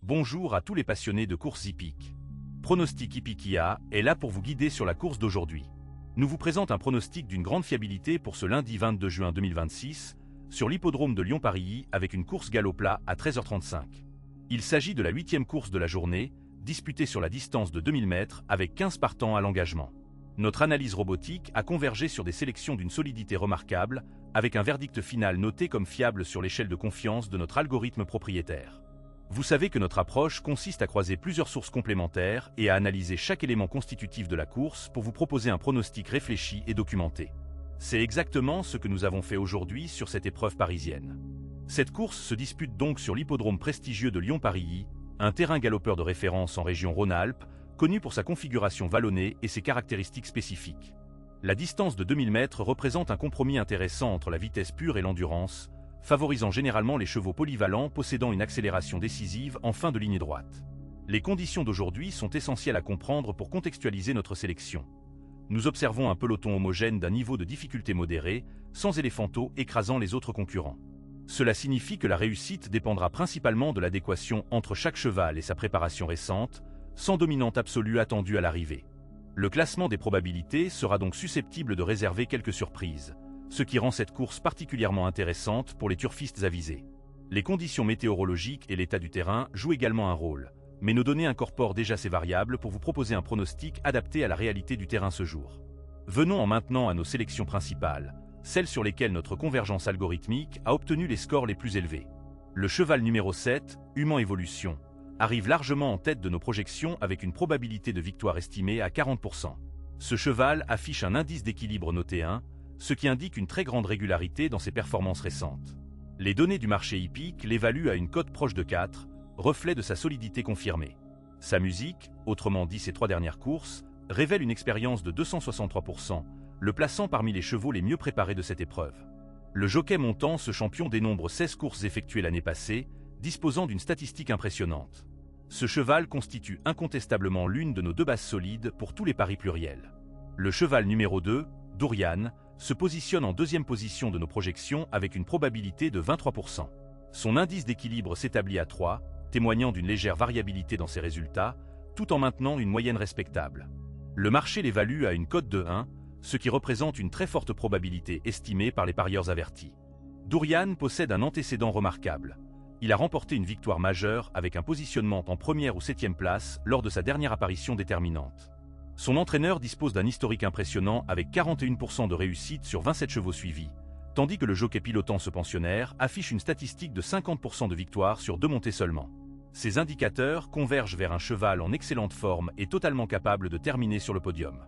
Bonjour à tous les passionnés de courses hippiques. Pronostic Hippique IA est là pour vous guider sur la course d'aujourd'hui. Nous vous présentons un pronostic d'une grande fiabilité pour ce lundi 22 juin 2026 sur l'hippodrome de Lyon-Paris avec une course galop plat à 13h35. Il s'agit de la 8e course de la journée, disputée sur la distance de 2000 mètres avec 15 partants à l'engagement. Notre analyse robotique a convergé sur des sélections d'une solidité remarquable, avec un verdict final noté comme fiable sur l'échelle de confiance de notre algorithme propriétaire. Vous savez que notre approche consiste à croiser plusieurs sources complémentaires et à analyser chaque élément constitutif de la course pour vous proposer un pronostic réfléchi et documenté. C'est exactement ce que nous avons fait aujourd'hui sur cette épreuve parisienne. Cette course se dispute donc sur l'hippodrome prestigieux de Lyon-Paris, un terrain galopeur de référence en région Rhône-Alpes, connu pour sa configuration vallonnée et ses caractéristiques spécifiques. La distance de 2000 mètres représente un compromis intéressant entre la vitesse pure et l'endurance, favorisant généralement les chevaux polyvalents possédant une accélération décisive en fin de ligne droite. Les conditions d'aujourd'hui sont essentielles à comprendre pour contextualiser notre sélection. Nous observons un peloton homogène d'un niveau de difficulté modéré, sans éléphanteaux écrasant les autres concurrents. Cela signifie que la réussite dépendra principalement de l'adéquation entre chaque cheval et sa préparation récente, sans dominante absolue attendue à l'arrivée. Le classement des probabilités sera donc susceptible de réserver quelques surprises, ce qui rend cette course particulièrement intéressante pour les turfistes avisés. Les conditions météorologiques et l'état du terrain jouent également un rôle, mais nos données incorporent déjà ces variables pour vous proposer un pronostic adapté à la réalité du terrain ce jour. Venons maintenant à nos sélections principales, celles sur lesquelles notre convergence algorithmique a obtenu les scores les plus élevés. Le cheval numéro 7, Human Evolution, arrive largement en tête de nos projections avec une probabilité de victoire estimée à 40%. Ce cheval affiche un indice d'équilibre noté 1, ce qui indique une très grande régularité dans ses performances récentes. Les données du marché hippique l'évaluent à une cote proche de 4, reflet de sa solidité confirmée. Sa musique, autrement dit ses 3 dernières courses, révèle une expérience de 263%, le plaçant parmi les chevaux les mieux préparés de cette épreuve. Le jockey montant, ce champion dénombre 16 courses effectuées l'année passée, disposant d'une statistique impressionnante. Ce cheval constitue incontestablement l'une de nos 2 bases solides pour tous les paris pluriels. Le cheval numéro 2, Dourian, se positionne en 2e position de nos projections avec une probabilité de 23%. Son indice d'équilibre s'établit à 3, témoignant d'une légère variabilité dans ses résultats, tout en maintenant une moyenne respectable. Le marché l'évalue à une cote de 1, ce qui représente une très forte probabilité estimée par les parieurs avertis. Dourian possède un antécédent remarquable. Il a remporté une victoire majeure avec un positionnement en 1re ou 7e place lors de sa dernière apparition déterminante. Son entraîneur dispose d'un historique impressionnant avec 41% de réussite sur 27 chevaux suivis, tandis que le jockey pilotant ce pensionnaire affiche une statistique de 50% de victoire sur 2 montées seulement. Ces indicateurs convergent vers un cheval en excellente forme et totalement capable de terminer sur le podium.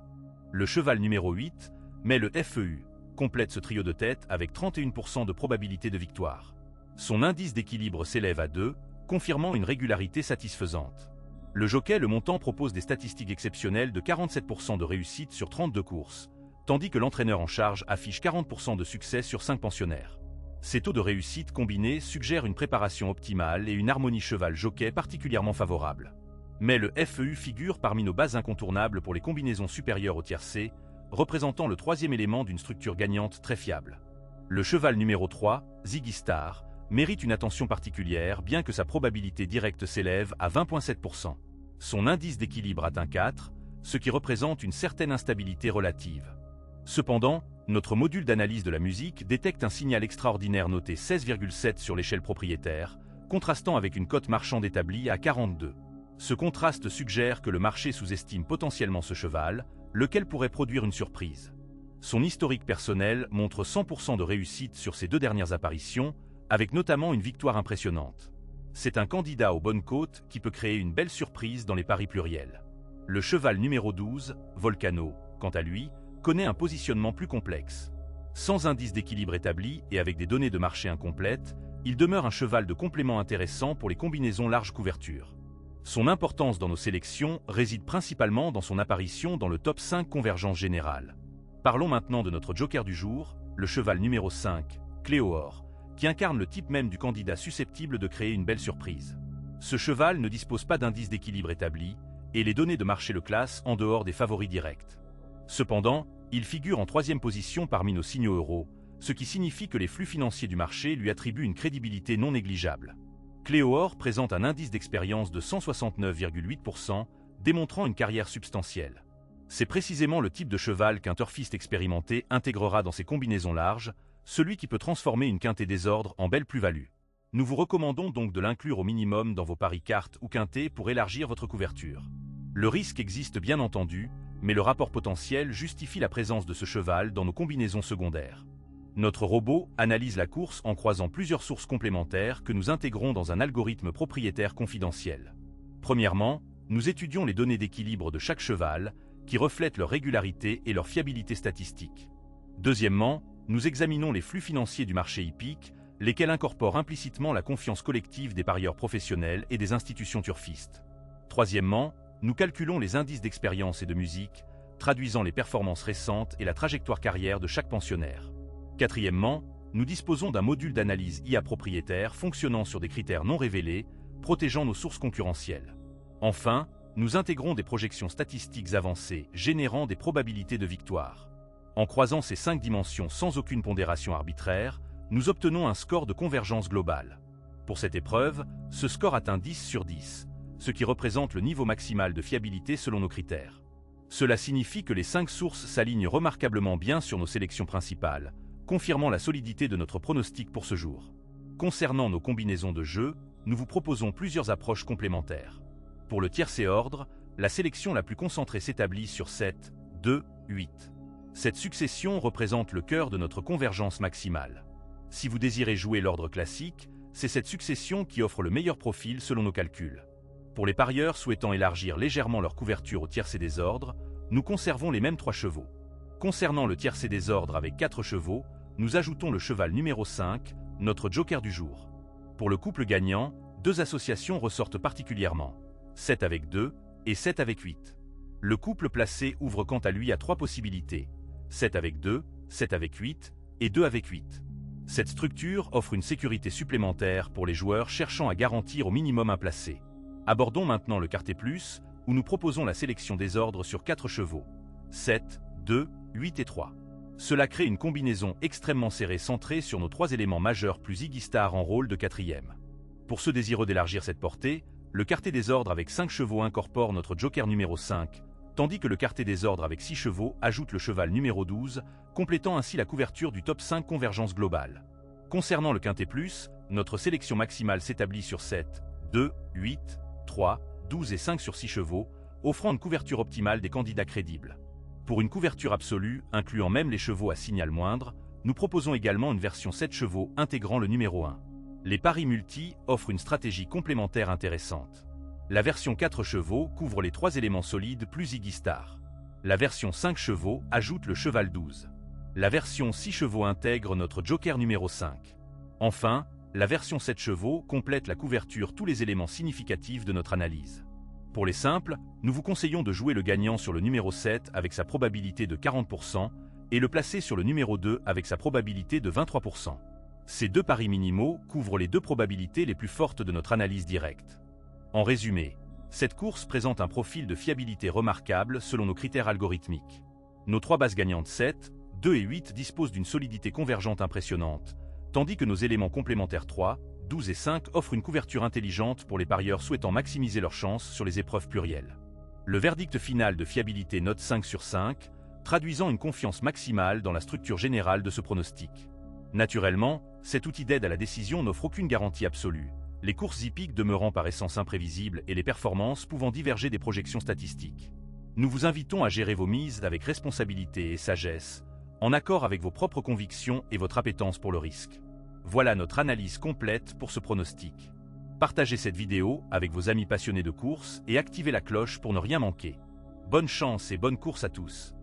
Le cheval numéro 8, mais le FEU, complète ce trio de tête avec 31% de probabilité de victoire. Son indice d'équilibre s'élève à 2, confirmant une régularité satisfaisante. Le jockey le montant propose des statistiques exceptionnelles de 47% de réussite sur 32 courses, tandis que l'entraîneur en charge affiche 40% de succès sur 5 pensionnaires. Ces taux de réussite combinés suggèrent une préparation optimale et une harmonie cheval-jockey particulièrement favorable. Mais le FEU figure parmi nos bases incontournables pour les combinaisons supérieures au tiercé, représentant le 3e élément d'une structure gagnante très fiable. Le cheval numéro 3, Ziggy Star, mérite une attention particulière bien que sa probabilité directe s'élève à 20,7%. Son indice d'équilibre atteint 4, ce qui représente une certaine instabilité relative. Cependant, notre module d'analyse de la musique détecte un signal extraordinaire noté 16,7 sur l'échelle propriétaire, contrastant avec une cote marchande établie à 42. Ce contraste suggère que le marché sous-estime potentiellement ce cheval, lequel pourrait produire une surprise. Son historique personnel montre 100% de réussite sur ses 2 dernières apparitions, avec notamment une victoire impressionnante. C'est un candidat aux bonnes côtes qui peut créer une belle surprise dans les paris pluriels. Le cheval numéro 12, Volcano, quant à lui, connaît un positionnement plus complexe. Sans indice d'équilibre établi et avec des données de marché incomplètes, il demeure un cheval de complément intéressant pour les combinaisons large couverture. Son importance dans nos sélections réside principalement dans son apparition dans le top 5 convergence générale. Parlons maintenant de notre joker du jour, le cheval numéro 5, Cléoor, qui incarne le type même du candidat susceptible de créer une belle surprise. Ce cheval ne dispose pas d'indice d'équilibre établi, et les données de marché le classent en dehors des favoris directs. Cependant, il figure en 3e position parmi nos signaux euros, ce qui signifie que les flux financiers du marché lui attribuent une crédibilité non négligeable. Cléo présente un indice d'expérience de 169,8%, démontrant une carrière substantielle. C'est précisément le type de cheval qu'un turfiste expérimenté intégrera dans ses combinaisons larges, celui qui peut transformer une quintée désordre en belle plus-value. Nous vous recommandons donc de l'inclure au minimum dans vos paris cartes ou quintées pour élargir votre couverture. Le risque existe bien entendu, mais le rapport potentiel justifie la présence de ce cheval dans nos combinaisons secondaires. Notre robot analyse la course en croisant plusieurs sources complémentaires que nous intégrons dans un algorithme propriétaire confidentiel. Premièrement, nous étudions les données d'équilibre de chaque cheval, qui reflètent leur régularité et leur fiabilité statistique. Deuxièmement, nous examinons les flux financiers du marché hippique, lesquels incorporent implicitement la confiance collective des parieurs professionnels et des institutions turfistes. Troisièmement, nous calculons les indices d'expérience et de musique, traduisant les performances récentes et la trajectoire carrière de chaque pensionnaire. Quatrièmement, nous disposons d'un module d'analyse IA propriétaire fonctionnant sur des critères non révélés, protégeant nos sources concurrentielles. Enfin, nous intégrons des projections statistiques avancées, générant des probabilités de victoire. En croisant ces 5 dimensions sans aucune pondération arbitraire, nous obtenons un score de convergence globale. Pour cette épreuve, ce score atteint 10 sur 10, ce qui représente le niveau maximal de fiabilité selon nos critères. Cela signifie que les 5 sources s'alignent remarquablement bien sur nos sélections principales, confirmant la solidité de notre pronostic pour ce jour. Concernant nos combinaisons de jeux, nous vous proposons plusieurs approches complémentaires. Pour le tiercé ordre, la sélection la plus concentrée s'établit sur 7, 2, 8. Cette succession représente le cœur de notre convergence maximale. Si vous désirez jouer l'ordre classique, c'est cette succession qui offre le meilleur profil selon nos calculs. Pour les parieurs souhaitant élargir légèrement leur couverture au tiercé des ordres, nous conservons les mêmes 3 chevaux. Concernant le tiercé des ordres avec 4 chevaux, nous ajoutons le cheval numéro 5, notre joker du jour. Pour le couple gagnant, 2 associations ressortent particulièrement, 7 avec 2 et 7 avec 8. Le couple placé ouvre quant à lui à 3 possibilités, 7 avec 2, 7 avec 8 et 2 avec 8. Cette structure offre une sécurité supplémentaire pour les joueurs cherchant à garantir au minimum un placé. Abordons maintenant le quartet plus, où nous proposons la sélection des ordres sur 4 chevaux, 7, 2, 8 et 3. Cela crée une combinaison extrêmement serrée centrée sur nos 3 éléments majeurs plus Iggy Star en rôle de 4e. Pour ceux désireux d'élargir cette portée, le quartet des ordres avec 5 chevaux incorpore notre joker numéro 5, tandis que le quartet des ordres avec 6 chevaux ajoute le cheval numéro 12, complétant ainsi la couverture du top 5 convergence globale. Concernant le quintet plus, notre sélection maximale s'établit sur 7, 2, 8, 3, 12 et 5 sur 6 chevaux, offrant une couverture optimale des candidats crédibles. Pour une couverture absolue, incluant même les chevaux à signal moindre, nous proposons également une version 7 chevaux intégrant le numéro 1. Les paris multi offrent une stratégie complémentaire intéressante. La version 4 chevaux couvre les 3 éléments solides plus Iggy Star. La version 5 chevaux ajoute le cheval 12. La version 6 chevaux intègre notre joker numéro 5. Enfin, la version 7 chevaux complète la couverture tous les éléments significatifs de notre analyse. Pour les simples, nous vous conseillons de jouer le gagnant sur le numéro 7 avec sa probabilité de 40% et le placer sur le numéro 2 avec sa probabilité de 23%. Ces 2 paris minimaux couvrent les 2 probabilités les plus fortes de notre analyse directe. En résumé, cette course présente un profil de fiabilité remarquable selon nos critères algorithmiques. Nos 3 bases gagnantes 7, 2 et 8 disposent d'une solidité convergente impressionnante, tandis que nos éléments complémentaires 3, 12 et 5 offrent une couverture intelligente pour les parieurs souhaitant maximiser leurs chances sur les épreuves plurielles. Le verdict final de fiabilité note 5 sur 5, traduisant une confiance maximale dans la structure générale de ce pronostic. Naturellement, cet outil d'aide à la décision n'offre aucune garantie absolue, les courses hippiques demeurant par essence imprévisibles et les performances pouvant diverger des projections statistiques. Nous vous invitons à gérer vos mises avec responsabilité et sagesse, en accord avec vos propres convictions et votre appétence pour le risque. Voilà notre analyse complète pour ce pronostic. Partagez cette vidéo avec vos amis passionnés de course et activez la cloche pour ne rien manquer. Bonne chance et bonne course à tous.